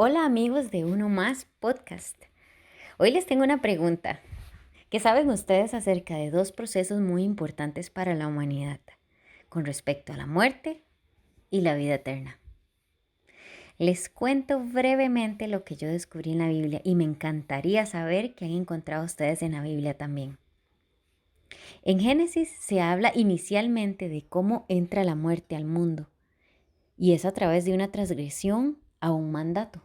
Hola amigos de Uno Más Podcast. Hoy les tengo una pregunta. ¿Qué saben ustedes acerca de dos procesos muy importantes para la humanidad con respecto a la muerte y la vida eterna? Les cuento brevemente lo que yo descubrí en la Biblia y me encantaría saber qué han encontrado ustedes en la Biblia también. En Génesis se habla inicialmente de cómo entra la muerte al mundo y es a través de una transgresión a un mandato.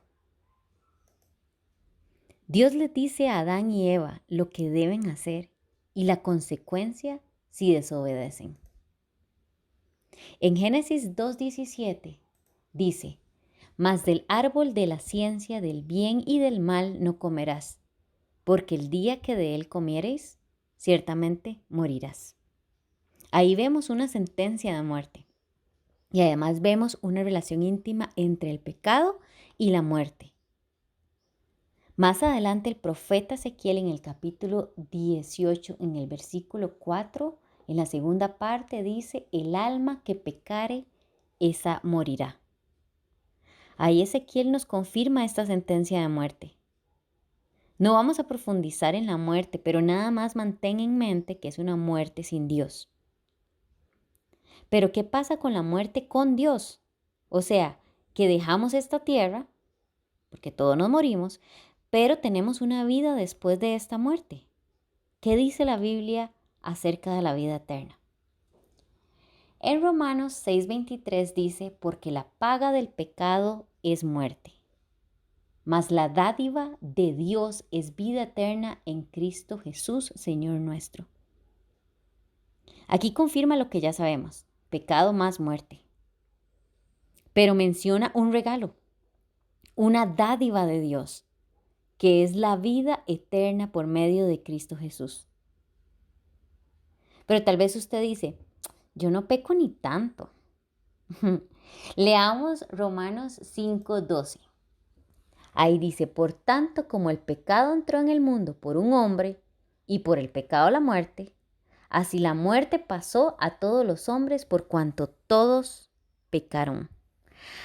Dios les dice a Adán y Eva lo que deben hacer y la consecuencia si desobedecen. En Génesis 2:17 dice, mas del árbol de la ciencia del bien y del mal no comerás, porque el día que de él comiereis, ciertamente morirás. Ahí vemos una sentencia de muerte y además vemos una relación íntima entre el pecado y la muerte. Más adelante el profeta Ezequiel en el capítulo 18, en el versículo 4, en la segunda parte dice, el alma que pecare, esa morirá. Ahí Ezequiel nos confirma esta sentencia de muerte. No vamos a profundizar en la muerte, pero nada más mantén en mente que es una muerte sin Dios. Pero ¿qué pasa con la muerte con Dios? O sea, que dejamos esta tierra, porque todos nos morimos, pero tenemos una vida después de esta muerte. ¿Qué dice la Biblia acerca de la vida eterna? En Romanos 6:23 dice, porque la paga del pecado es muerte, mas la dádiva de Dios es vida eterna en Cristo Jesús, Señor nuestro. Aquí confirma lo que ya sabemos, pecado más muerte. Pero menciona un regalo, una dádiva de Dios, que es la vida eterna por medio de Cristo Jesús. Pero tal vez usted dice, yo no peco ni tanto. Leamos Romanos 5:12. Ahí dice, por tanto como el pecado entró en el mundo por un hombre y por el pecado la muerte, así la muerte pasó a todos los hombres por cuanto todos pecaron.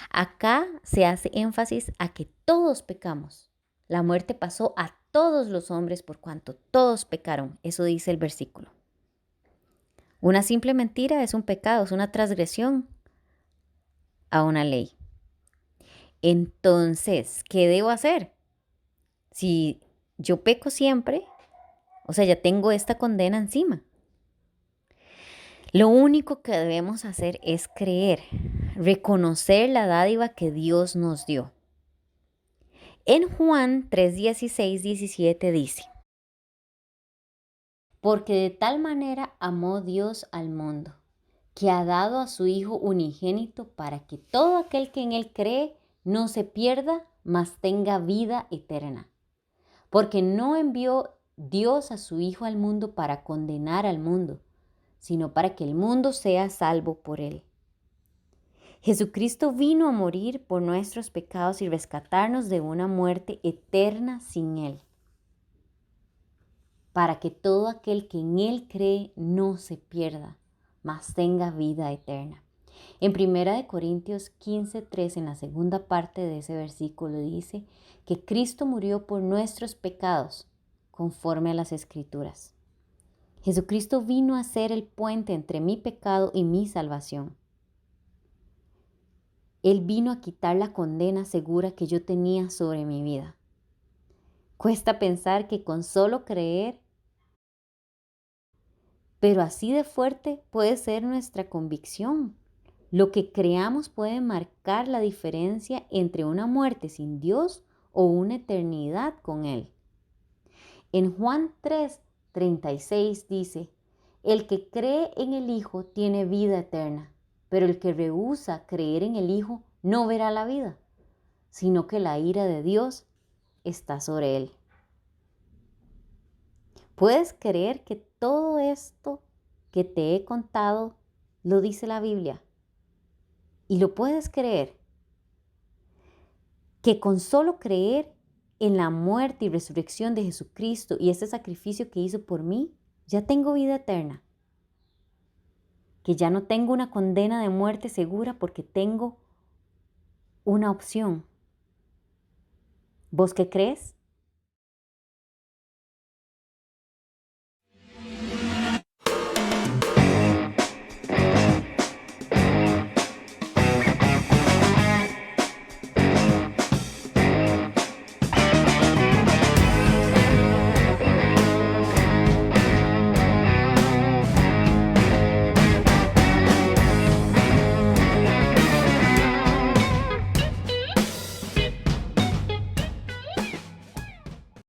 Acá se hace énfasis a que todos pecamos. La muerte pasó a todos los hombres por cuanto todos pecaron. Eso dice el versículo. Una simple mentira es un pecado, es una transgresión a una ley. Entonces, ¿qué debo hacer? Si yo peco siempre, o sea, ya tengo esta condena encima. Lo único que debemos hacer es creer, reconocer la dádiva que Dios nos dio. En Juan 3:16, 17 dice, porque de tal manera amó Dios al mundo, que ha dado a su Hijo unigénito para que todo aquel que en Él cree no se pierda, mas tenga vida eterna. Porque no envió Dios a su Hijo al mundo para condenar al mundo, sino para que el mundo sea salvo por Él. Jesucristo vino a morir por nuestros pecados y rescatarnos de una muerte eterna sin Él, para que todo aquel que en Él cree no se pierda, mas tenga vida eterna. En 1 Corintios 15:3, en la segunda parte de ese versículo, dice que Cristo murió por nuestros pecados, conforme a las Escrituras. Jesucristo vino a ser el puente entre mi pecado y mi salvación. Él vino a quitar la condena segura que yo tenía sobre mi vida. Cuesta pensar que con solo creer, pero así de fuerte puede ser nuestra convicción. Lo que creamos puede marcar la diferencia entre una muerte sin Dios o una eternidad con Él. En Juan 3:36 dice, el que cree en el Hijo tiene vida eterna, pero el que rehúsa creer en el Hijo no verá la vida, sino que la ira de Dios está sobre él. ¿Puedes creer que todo esto que te he contado lo dice la Biblia? Y lo puedes creer, que con solo creer en la muerte y resurrección de Jesucristo y ese sacrificio que hizo por mí, ya tengo vida eterna. Que ya no tengo una condena de muerte segura porque tengo una opción. ¿Vos qué crees?